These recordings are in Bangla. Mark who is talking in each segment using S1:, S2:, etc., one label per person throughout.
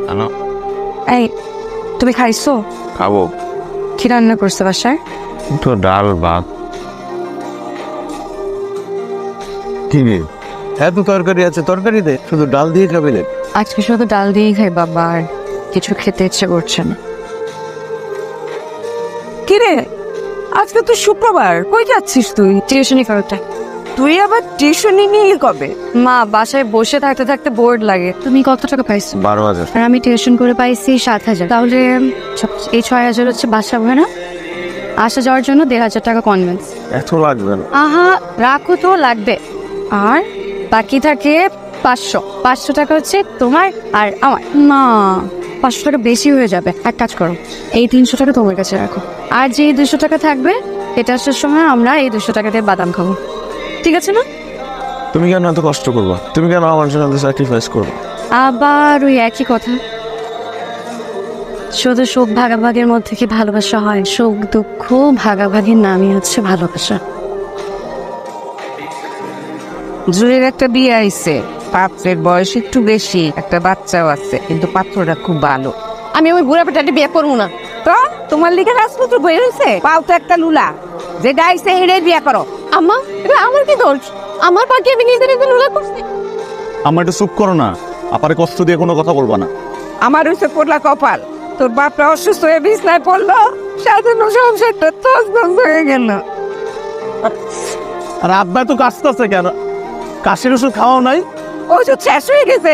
S1: হ্যালো,
S2: এই তুমি খাইছো?
S1: খাবো।
S2: কি রান্না করছো বাসায়?
S1: একটু ডাল ভাত।
S3: কি রে, এত তরকারি আছে, তরকারি দে, শুধু ডাল দিয়ে খাবে না?
S2: আজকে শুধু ডাল দিয়েই খাই বাবা, আর কিছু খেতে ইচ্ছে করছে না।
S4: কি রে, আজকে তো শুক্রবার, কই যাচ্ছিস তুই?
S2: টিউশনি করতে।
S4: তুই আবার টিউশনি নিয়ে কবে?
S2: মা, বাসায় বসে থাকতে থাকতে বোর্ড লাগে। তুমি কত টাকা পাইছো?
S1: 12,000।
S2: আর আমি টিউশন করে পাইছি 7,000। তাহলে এই 6,000 হচ্ছে বাসা ভাড়া, আসা যাওয়ার জন্য 1,500 টাকা কনভেন্স।
S3: এত লাগবে না।
S2: আহা, রাখো তো, লাগবে। আর বাকি থাকে 500 টাকা হচ্ছে তোমার আর আমার। না, 500 টাকা বেশি হয়ে যাবে। এক কাজ করো, এই 300 টাকা তোমার কাছে রাখো, আর যে 200 টাকা থাকবে এটা আসার সময় আমরা এই 200 টাকা দিয়ে বাদাম খাবো, ঠিক আছে না?
S3: তুমি কেন এত কষ্ট করবা? তুমি কেন আমার জন্য এত স্যাক্রিফাইস করবো?
S2: আবার ওই একই কথা। শুধু সুখ ভাগাভাগির মধ্যে কি ভালোবাসা হয়? সুখ দুঃখ ভাগাভাগির নামই হচ্ছে ভালোবাসা।
S4: জুয়ের একটা বিয়ে আইছে, পাত্রের বয়স একটু বেশি, একটা বাচ্চাও আছে, কিন্তু পাত্রটা খুব ভালো।
S2: আমি ওই বুড়া পেটাটি বিয়ে করবো না।
S4: তো তোমার লিখে রাজপুত্র বই হয়েছে, পাও তো একটা লুলা, যে ডাইছে হেরে বিয়ে করো।
S2: আম্মা, এটা আমার কি দোষ? আমার পাখি আমি নিজে নিজে লুলা করছি।
S3: আমার একটু চুপ করো না, আপারে কষ্ট দিয়ে কোনো কথা বলবা না।
S4: আমার হয়েছে পড়লা কপাল, তোর বাপটা অসুস্থ হয়ে বিছনায় পড়লো, সাজানো সংসারটা তছনছ হয়ে গেল।
S3: আর আব্বা তো কাশতেছে কেন? কাশির ওষুধ খাওয়াও নাই?
S4: ওষুধ শেষ হয়ে গেছে।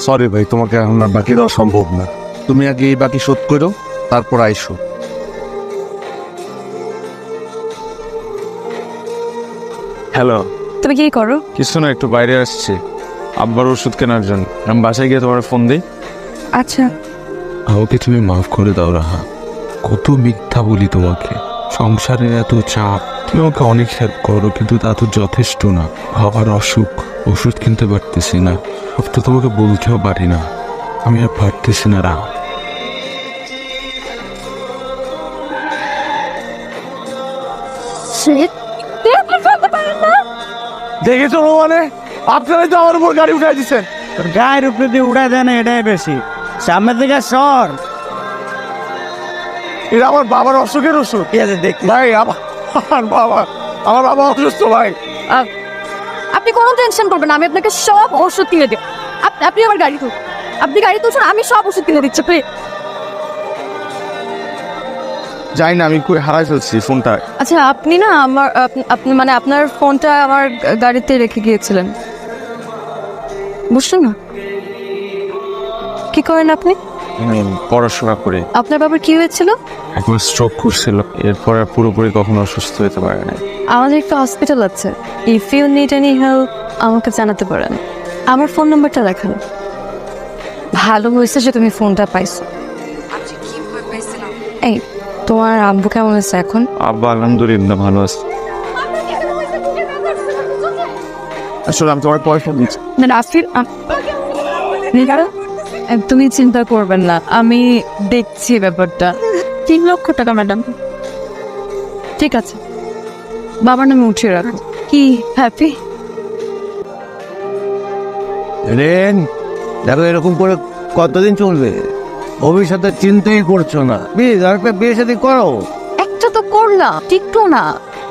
S5: সরি ভাই, তোমাকে এখন আর বাকি দেওয়া সম্ভব না। তুমি আগে এই বাকি শোধ করো, তারপর আইসো।
S1: হ্যালো,
S2: তুমি কি করো?
S1: কিছু না, একটু বাইরে আসছি আব্বার ওষুধ কেনার জন্য। আমি বাসায় গিয়ে তোমার ফোন দিই।
S2: আচ্ছা,
S5: আমাকে তুমি মাফ করে দাও রাহা। কত মিথ্যা বলি তোমাকে, সংসারের এত চাপ। তুমি আমাকে অনেক হেল্প করো, কিন্তু তা তো যথেষ্ট না। বাবার অসুখ, ওষুধ কিনতে পারতেছি না, সব তো তোমাকে বলতেও পারি না। আমি আর পারতেছি না রাহা।
S3: দেখেছো মানে, আপনারাই তো আমার উপর গাড়ি উঠাই দিচ্ছেন।
S6: গায়ের উপরে দিয়ে উড়ায় দেয় না, এটাই বেশি। সামনের দিকে সর।
S3: এটা আমার বাবার অসুখের ওষুধ।
S6: ঠিক আছে, দেখি।
S3: ভাই আমার বাবা অসুস্থ ভাই।
S2: আপনি কোনো টেনশন করবেন না, আমি আপনাকে সব ওষুধ কিনে দেব। আপনি আমার গাড়ি তুলুন, আপনি গাড়ি তুলছেন, আমি সব ওষুধ কিনে দিচ্ছি।
S5: যাই না, আমি কই হারাই ফেলছি ফোনটা।
S2: আচ্ছা, আপনি না আপনি মানে আপনার ফোনটা আমার গাড়িতে রেখে গিয়েছিলেন, বুঝছেন না? কি করেন আপনি?
S1: আমি পড়াশোনা করি।
S2: আপনার বাবার কি হয়েছিল?
S1: একবার স্ট্রোক করছিল, এরপর আর পুরোপুরি কখনো অসুস্থ হতে পারে না।
S2: আমাদের একটা হসপিটাল আছে, if you need any help আমাকে জানাতে পারেন। আমার ফোন নাম্বারটা দেখান। ভালো হয়েছে যে তুমি ফোনটা পাইছো। এই, তোমার আব্বু কেমন আছে এখন?
S1: আব্বা আলহামদুলিল্লাহ ভালো আছে।
S3: আসলে আমি তোমার পয়সা দিচ্ছি।
S2: না, রাফির তুমি চিন্তা করবেন না, আমি দেখছি ব্যাপারটা। 3 লক্ষ টাকা ম্যাডাম, ঠিক আছে, বাবার নামে উঠিয়ে রাখো। কি হ্যাপি?
S6: রেন, দেখো এরকম করে কতদিন চলবে? ভবিষ্যতে চিন্তাই করছো না। প্লিজ আরেকটা বিয়ে শাদী করো।
S2: একটা তো করলাম, টিকটো না।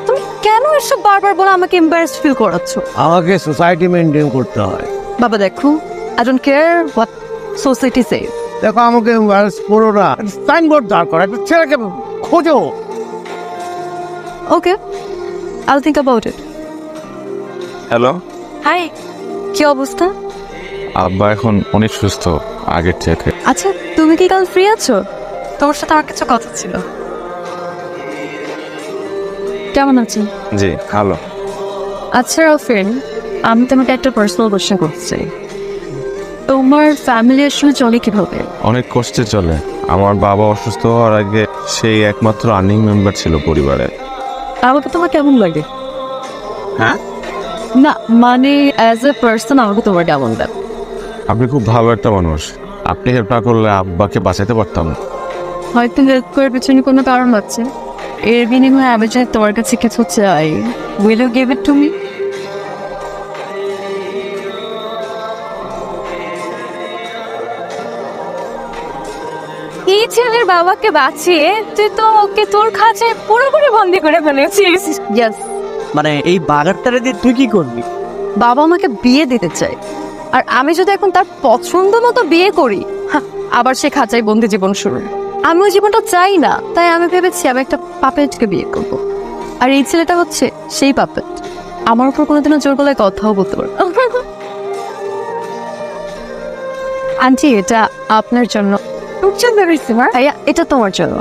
S2: তুমি কেন এসব বারবার বলে আমাকে এম্বারেস ফিল করাচ্ছ?
S6: আমাকে সোসাইটি মেনটেন করতে হয়।
S2: বাবা দেখো, I don't care what society says.
S6: দেখো, আমাকে করো না। সাইনবোর্ড দাঁড় করো, একটা ছেলেকে খোঁজো।
S2: Okay, I'll think about it.
S1: Hello,
S2: hi, কি অবস্থা?
S1: আব্বা এখন অনেক সুস্থ আগের থেকে।
S2: আচ্ছা, তুমি কি কাল ফ্রি আছো? তোমার সাথে আমার কিছু কথা ছিল। কেমন আছেন?
S1: জি ভালো।
S2: আচ্ছা রাফিন, আমি তোমাকে একটা পার্সোনাল কোশ্চেন করতে চাই। তোমার ফ্যামিলি আসলে চলে কিভাবে?
S1: অনেক কষ্টে চলে। আমার বাবা অসুস্থ হওয়ার আগে সেই একমাত্র আর্নিং মেম্বার ছিল পরিবারের।
S2: আমাকে তোমার কেমন লাগে?
S1: হ্যাঁ,
S2: না মানে অ্যাজ এ পার্সন আমাকে তোমার কেমন লাগে?
S1: আপনি খুব ভালো একটা মানুষ। আপনি হেল্প না করলে আব্বাকে বাঁচাতে পারতাম না।
S2: হয়তো হেল্প করার পেছনে কোনো কারণ আছে, এর বিনিময়ে আমি চাই তোমার কাছে কিছু চাই। Will you give it to me? এই ছেলের বাবাকে বাঁচিয়ে তুই তো ওকে তোর খাঁচায় পুরোপুরি বন্দি করে ফেলেছিস। Yes,
S3: মানে এই বাগারটারে দিয়ে তুই কি করবি?
S2: বাবা আমাকে বিয়ে দিতে চাই, আর আমি যদি এখন তার পছন্দ মতো বিয়ে করি, আবার সে খাঁচায় বন্দি জীবন শুরু। আমি ওই জীবনটা চাই না, তাই আমি ভেবেছি আমি একটা পাপেটকে বিয়ে করব। আর এই ছেলেটা হচ্ছে সেই পাপেট, আমার উপর কোনোদিনও জোর গলায় কথাও বলতে পারবে না। আন্টি, এটা আপনার জন্য। ভাইয়া, এটা তোমার জন্য।